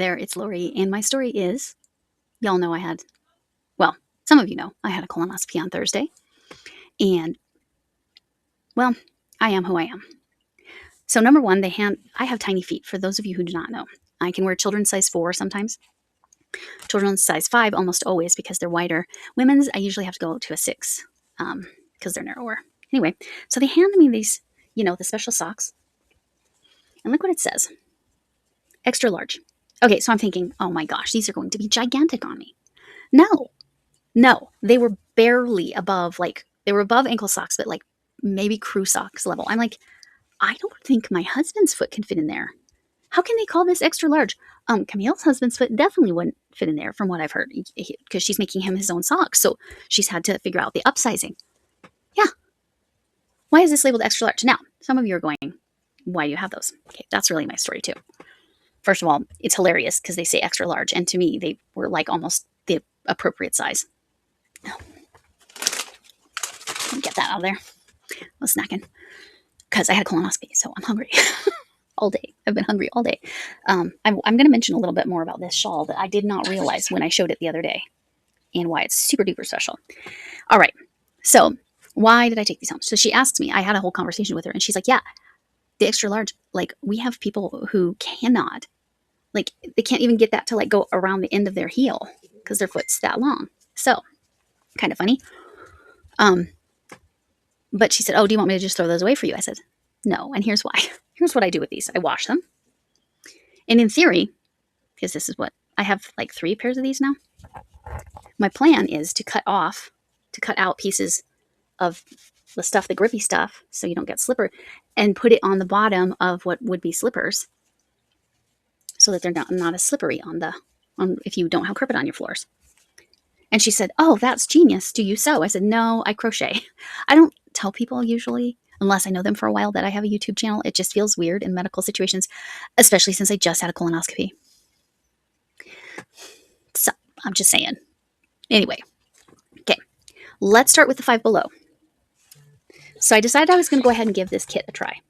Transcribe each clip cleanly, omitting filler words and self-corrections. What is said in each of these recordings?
there, it's Lori, and my story is, y'all know well, some of you know, I had a colonoscopy on Thursday, and, well, I am who I am. So number one, I have tiny feet, for those of you who do not know. I can wear children's size 4 sometimes, children's size 5 almost always because they're wider. Women's, I usually have to go to a 6 because they're narrower. Anyway, so they handed me these, the special socks, and look what it says. Extra large. Okay, so I'm thinking, oh my gosh, these are going to be gigantic on me. No, they were barely above, they were above ankle socks, but like maybe crew socks level. I'm like, I don't think my husband's foot can fit in there. How can they call this extra large? Camille's husband's foot definitely wouldn't fit in there from what I've heard, because she's making him his own socks. So she's had to figure out the upsizing. Yeah. Why is this labeled extra large? Now, some of you are going, why do you have those? Okay, that's really my story too. First of all, it's hilarious because they say extra large, and to me, they were like almost the appropriate size. Oh. Get that out of there. I was snacking because I had a colonoscopy, so I'm hungry all day. I've been hungry all day. I'm going to mention a little bit more about this shawl that I did not realize when I showed it the other day and why it's super duper special. All right. So why did I take these home? So she asked me, I had a whole conversation with her, and she's like, yeah, the extra large, we have people who cannot, they can't even get that to go around the end of their heel because their foot's that long. So kind of funny. But she said, oh, do you want me to just throw those away for you? I said, no. And here's why. Here's what I do with these. I wash them. And in theory, because this is what I have 3 pairs of these now. My plan is to cut out pieces of the stuff, the grippy stuff, so you don't get slipper, and put it on the bottom of what would be slippers so that they're not as slippery on if you don't have carpet on your floors. And she said, oh, that's genius. Do you sew? I said, no, I crochet. I don't tell people usually, unless I know them for a while, that I have a YouTube channel. It just feels weird in medical situations, especially since I just had a colonoscopy. So I'm just saying. Anyway, okay, let's start with the 5 below. So I decided I was going to go ahead and give this kit a try.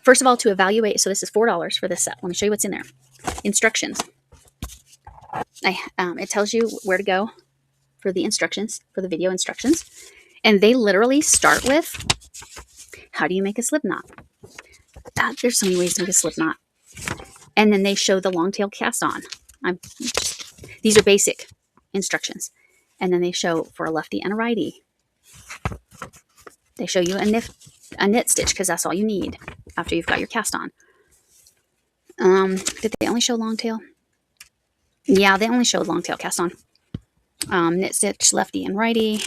First of all, to evaluate, so this is $4 for this set. Let me show you what's in there. Instructions. It tells you where to go for the instructions, for the video instructions. And they literally start with, how do you make a slip knot? There's so many ways to make a slip knot. And then they show the long tail cast on. These are basic instructions. And then they show for a lefty and a righty. They show you a knit stitch because that's all you need after you've got your cast on. Did they only show long tail? Yeah, they only showed long tail cast on. Knit stitch, lefty and righty.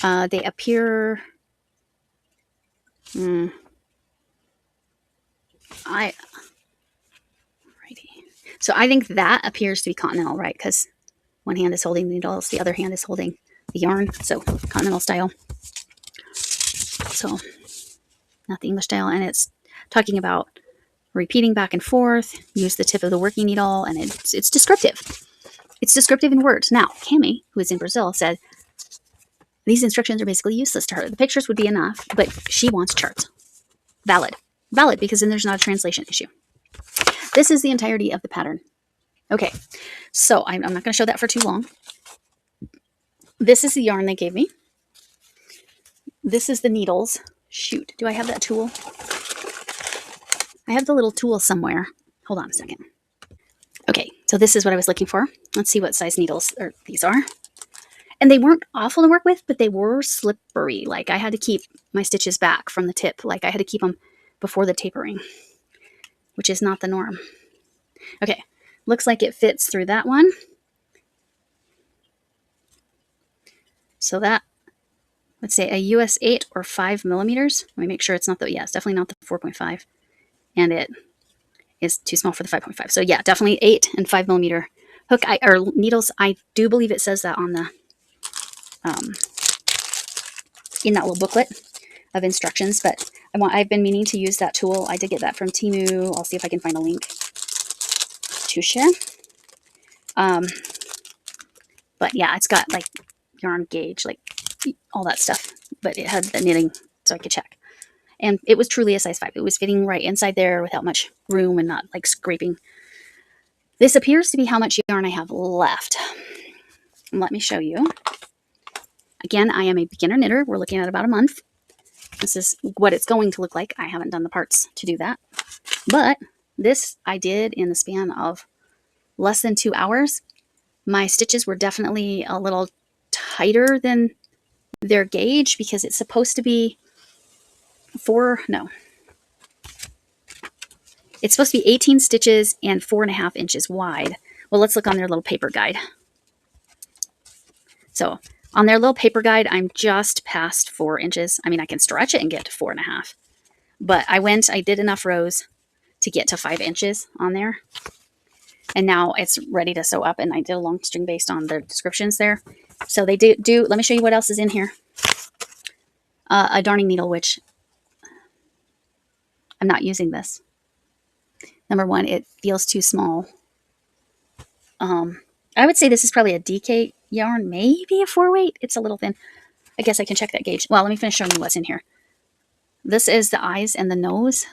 They appear. Righty. So I think that appears to be continental, right? Because one hand is holding the needles, the other hand is holding the yarn. So continental style. So not the English style. And it's talking about repeating back and forth, use the tip of the working needle, and it's descriptive. It's descriptive in words. Now, Camille, who is in Brazil, said these instructions are basically useless to her. The pictures would be enough, but she wants charts. Valid, because then there's not a translation issue. This is the entirety of the pattern. Okay, so I'm not going to show that for too long. This is the yarn they gave me. This is the needles. Shoot, do I have that tool? I have the little tool somewhere. Hold on a second. Okay, so this is what I was looking for. Let's see what size needles these are. And they weren't awful to work with, but they were slippery. I had to keep my stitches back from the tip. I had to keep them before the tapering, which is not the norm. Okay, looks like it fits through that one. So that, let's say a US 8 or 5 millimeters. Let me make sure it's not it's definitely not the 4.5. And it is too small for the 5.5. So yeah, definitely 8 and 5 millimeter hook or needles. I do believe it says that on the in that little booklet of instructions. But I've been meaning to use that tool. I did get that from Temu. I'll see if I can find a link to share. But yeah, it's got yarn gauge, all that stuff. But it had the knitting, so I could check. And it was truly a size 5. It was fitting right inside there without much room and not like scraping. This appears to be how much yarn I have left. Let me show you. Again, I am a beginner knitter. We're looking at about a month. This is what it's going to look like. I haven't done the parts to do that. But this I did in the span of less than 2 hours. My stitches were definitely a little tighter than their gauge because it's supposed to be it's supposed to be 18 stitches and 4.5 inches wide. Well, let's look on their little paper guide. So on their little paper guide, I'm just past 4 inches. I mean, I can stretch it and get to 4.5, but I did enough rows to get to 5 inches on there. And now it's ready to sew up, and I did a long string based on the descriptions there. So they do let me show you what else is in here. A darning needle, which I'm not using this. Number one, it feels too small. I would say this is probably a DK yarn, maybe a 4-weight. It's a little thin. I guess I can check that gauge. Well, let me finish showing you what's in here. This is the eyes and the nose.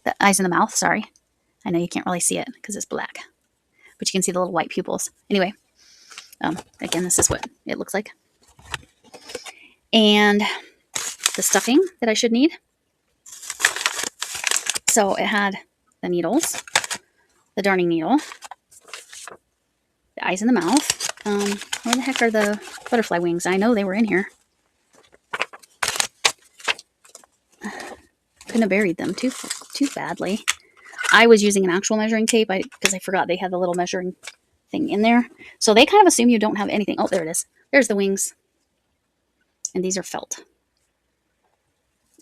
The eyes and the mouth, sorry. I know you can't really see it because it's black, but you can see the little white pupils. Anyway, again, this is what it looks like. And the stuffing that I should need. So it had the needles, the darning needle, the eyes and the mouth. Where the heck are the butterfly wings? I know they were in here. Couldn't have buried them too badly. I was using an actual measuring tape because I forgot they had the little measuring thing in there. So they kind of assume you don't have anything. Oh, there it is. There's the wings. And these are felt.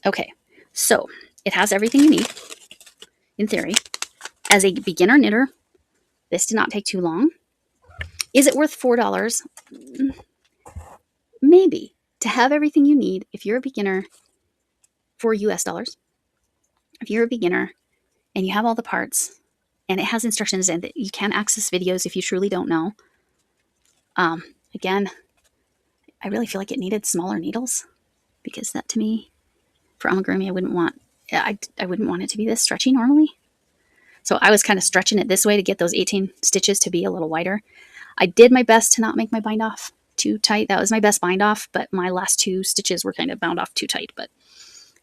Okay, so it has everything you need, in theory. As a beginner knitter, this did not take too long. Is it worth $4? Maybe. To have everything you need, if you're a beginner, for US dollars, if you're a beginner and you have all the parts, and it has instructions and that you can access videos if you truly don't know. Again, I really feel like it needed smaller needles, because that to me, for amigurumi, I wouldn't want it to be this stretchy normally. So I was kind of stretching it this way to get those 18 stitches to be a little wider. I did my best to not make my bind off too tight. That was my best bind off, but my last 2 stitches were kind of bound off too tight. But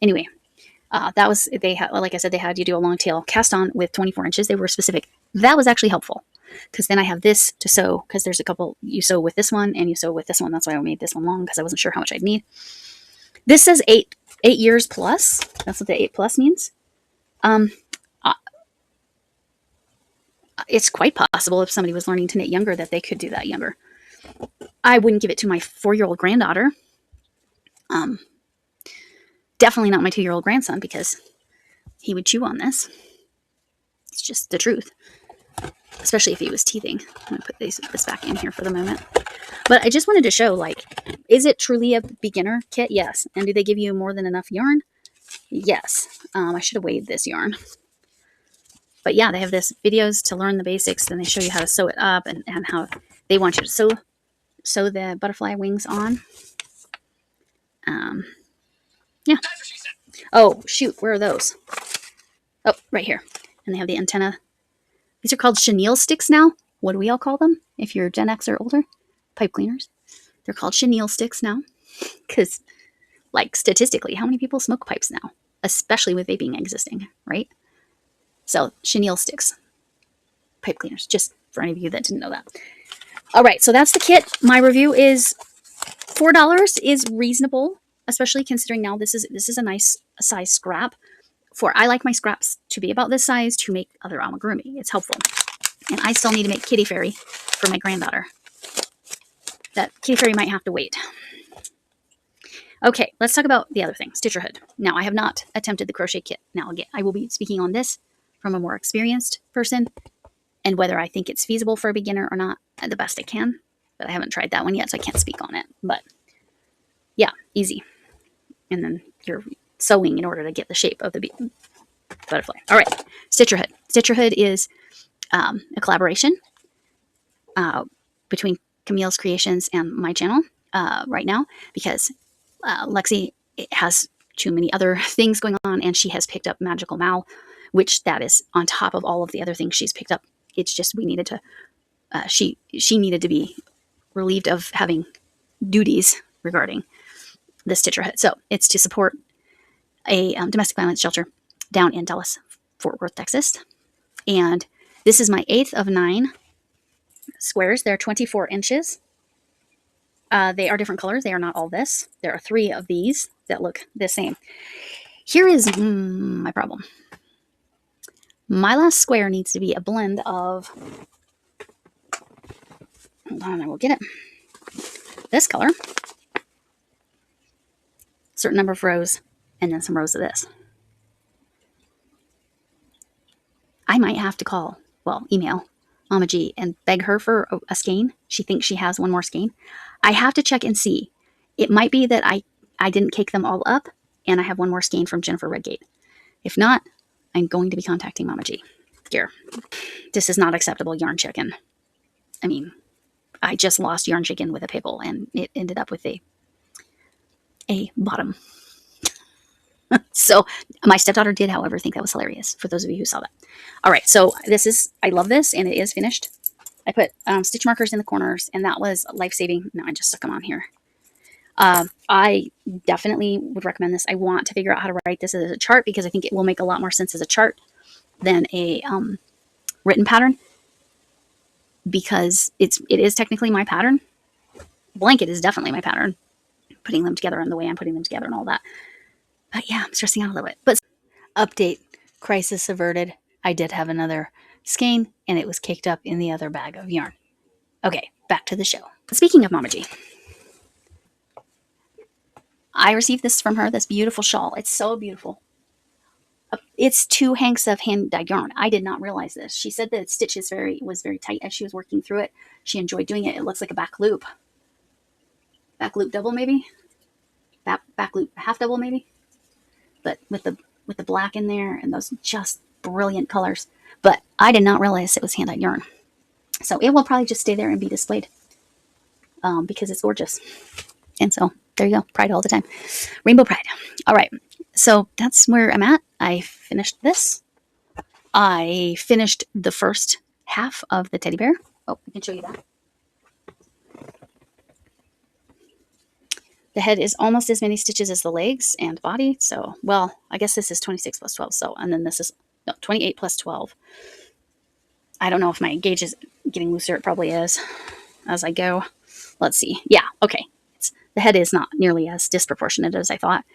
anyway, that was, like I said, they had you do a long tail cast on with 24 inches. They were specific. That was actually helpful, because then I have this to sew, because there's a couple, you sew with this one and you sew with this one. That's why I made this one long, because I wasn't sure how much I'd need. This says 8 years plus. That's what the 8+ means. It's quite possible if somebody was learning to knit younger that they could do that younger. I wouldn't give it to my 4-year-old granddaughter. Definitely not my 2-year-old grandson, because he would chew on this. It's just the truth. Especially if he was teething. I'm going to put this back in here for the moment. But I just wanted to show, like, is it truly a beginner kit? Yes. And do they give you more than enough yarn? Yes. I should have weighed this yarn. But yeah, they have this videos to learn the basics, and they show you how to sew it up and how they want you to sew the butterfly wings on. Yeah. Oh, shoot. Where are those? Oh, right here. And they have the antenna. These are called chenille sticks now. What do we all call them if you're Gen X or older? Pipe cleaners. They're called chenille sticks now. Because, like, statistically, how many people smoke pipes now? Especially with vaping existing, right? So, chenille sticks. Pipe cleaners. Just for any of you that didn't know that. All right, so that's the kit. My review is $4 is reasonable, especially considering now this is a nice size scrap. I like my scraps to be about this size to make other amigurumi. It's helpful. And I still need to make Kitty Fairy for my granddaughter. That Kitty Fairy might have to wait. Okay, let's talk about the other thing, Stitcherhood. Now, I have not attempted the crochet kit. Now, again, I will be speaking on this from a more experienced person, and whether I think it's feasible for a beginner or not, the best I can. But I haven't tried that one yet, so I can't speak on it. But yeah, easy. And then you're sewing in order to get the shape of the butterfly. All right, Stitcherhood. Stitcherhood is a collaboration between Camille's Creations and my channel right now, because Lexi has too many other things going on, and she has picked up Magical Mal, which that is on top of all of the other things she's picked up. It's just we needed to, she needed to be relieved of having duties regarding the Stitcherhood. So it's to support a domestic violence shelter down in Dallas, Fort Worth, Texas. And this is my 8th of 9 squares. They're 24 inches. They are different colors. They are not all this. There are 3 of these that look the same. Here is my problem. My last square needs to be a blend of, hold on, I will get it, this color, certain number of rows, and then some rows of this. I might have to email Mama G and beg her for a skein. She thinks she has one more skein. I have to check and see. It might be that I didn't cake them all up and I have one more skein from Jennifer Redgate. If not, I'm going to be contacting Mama G. Here. This is not acceptable yarn chicken. I mean, I just lost yarn chicken with a pibble and it ended up with a bottom. So my stepdaughter did, however, think that was hilarious, for those of you who saw that. All right, so I love this, and it is finished. I put stitch markers in the corners, and that was life-saving. No, I just stuck them on here. I definitely would recommend this. I want to figure out how to write this as a chart, because I think it will make a lot more sense as a chart than a written pattern, because it is technically my pattern. Blanket is definitely my pattern. Putting them together and the way I'm putting them together and all that. But yeah, I'm stressing out a little bit. But update, crisis averted. I did have another skein, and it was caked up in the other bag of yarn. Okay, back to the show. Speaking of Mama G, I received this from her, this beautiful shawl. It's so beautiful. It's 2 hanks of hand-dyed yarn. I did not realize this. She said that its stitch was very tight as she was working through it. She enjoyed doing it. It looks like a back loop. Back loop double, maybe? Back loop half double, maybe? But with the black in there and those just brilliant colors. But I did not realize it was hand-dyed yarn. So it will probably just stay there and be displayed because it's gorgeous. And so there you go. Pride all the time. Rainbow pride. All right. So that's where I'm at. I finished this. I finished the first half of the teddy bear. Oh, I can show you that. The head is almost as many stitches as the legs and body. So, well, I guess this is 26 plus 12. So, and then this is 28 plus 12. I don't know if my gauge is getting looser. It probably is as I go. Let's see. Yeah, okay. The head is not nearly as disproportionate as I thought.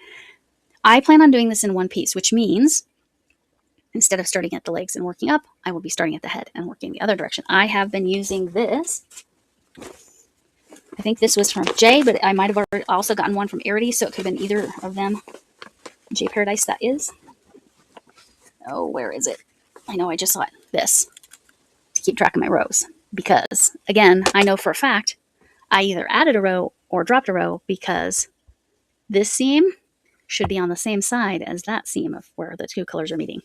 I plan on doing this in one piece, which means instead of starting at the legs and working up, I will be starting at the head and working the other direction. I have been using this. I think this was from Jay, but I might have also gotten one from Arity, so it could have been either of them. J Paradise, that is. Oh, where is it? I know I just saw it. This. To keep track of my rows. Because, again, I know for a fact I either added a row or dropped a row because this seam should be on the same side as that seam of where the 2 colors are meeting.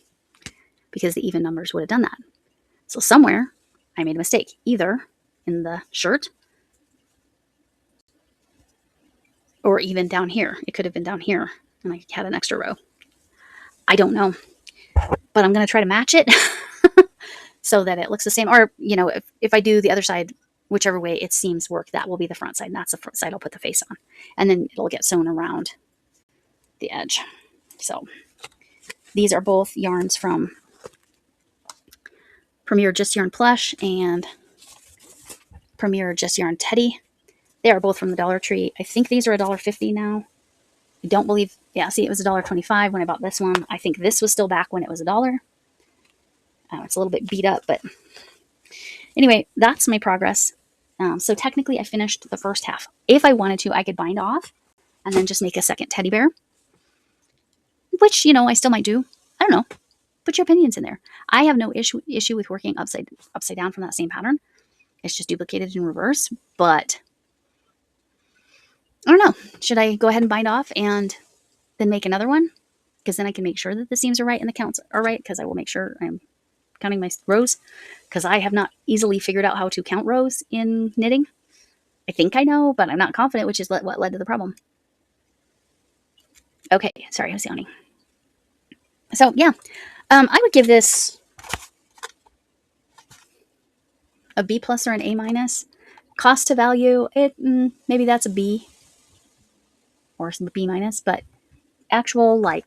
Because the even numbers would have done that. So somewhere I made a mistake. Either in the shirt or even down here. It could have been down here and I had an extra row. I don't know. But I'm going to try to match it so that it looks the same. Or, you know, if I do the other side, whichever way its seams work, that will be the front side. And that's the front side I'll put the face on. And then it'll get sewn around the edge. So these are both yarns from Premier Just Yarn Plush and Premier Just Yarn Teddy. They are both from the Dollar Tree. I think these are $1.50 now. I don't believe, yeah, see, it was $1.25 when I bought this one. I think this was still back when it was $1. It's a little bit beat up, but anyway, that's my progress. So technically I finished the first half. If I wanted to, I could bind off and then just make a second teddy bear, which, you know, I still might do. I don't know. Put your opinions in there. I have no issue with working upside down from that same pattern. It's just duplicated in reverse, but I don't know. Should I go ahead and bind off and then make another one? Because then I can make sure that the seams are right and the counts are right, because I will make sure I'm counting my rows, because I have not easily figured out how to count rows in knitting. I think I know, but I'm not confident, which is what led to the problem. Okay, sorry, I was yawning. So yeah, I would give this a B plus or an A minus. Cost to value, maybe that's a B or some B minus, but actual like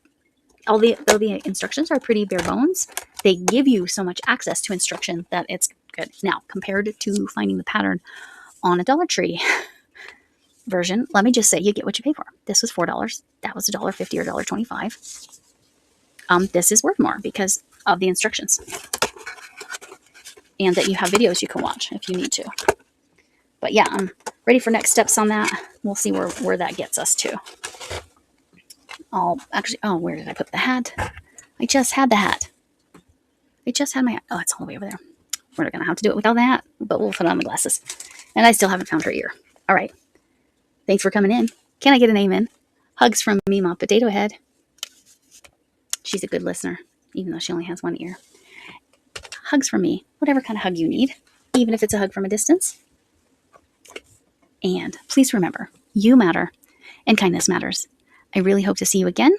though the instructions are pretty bare bones, they give you so much access to instruction that it's good. Now, compared to finding the pattern on a Dollar Tree version, let me just say you get what you pay for. This was $4. That was $1.50 or $1.25. This is worth more because of the instructions and that you have videos you can watch if you need to. But yeah, I'm ready for next steps on that. We'll see where that gets us to. Where did I put the hat? I just had the hat. I just had my hat. Oh, it's all the way over there. We're going to have to do it without the hat, but we'll put on the glasses. And I still haven't found her ear. All right. Thanks for coming in. Can I get an amen? Hugs from Mima Potato Head. She's a good listener, even though she only has one ear. Hugs from me. Whatever kind of hug you need, even if it's a hug from a distance. And please remember, you matter and kindness matters. I really hope to see you again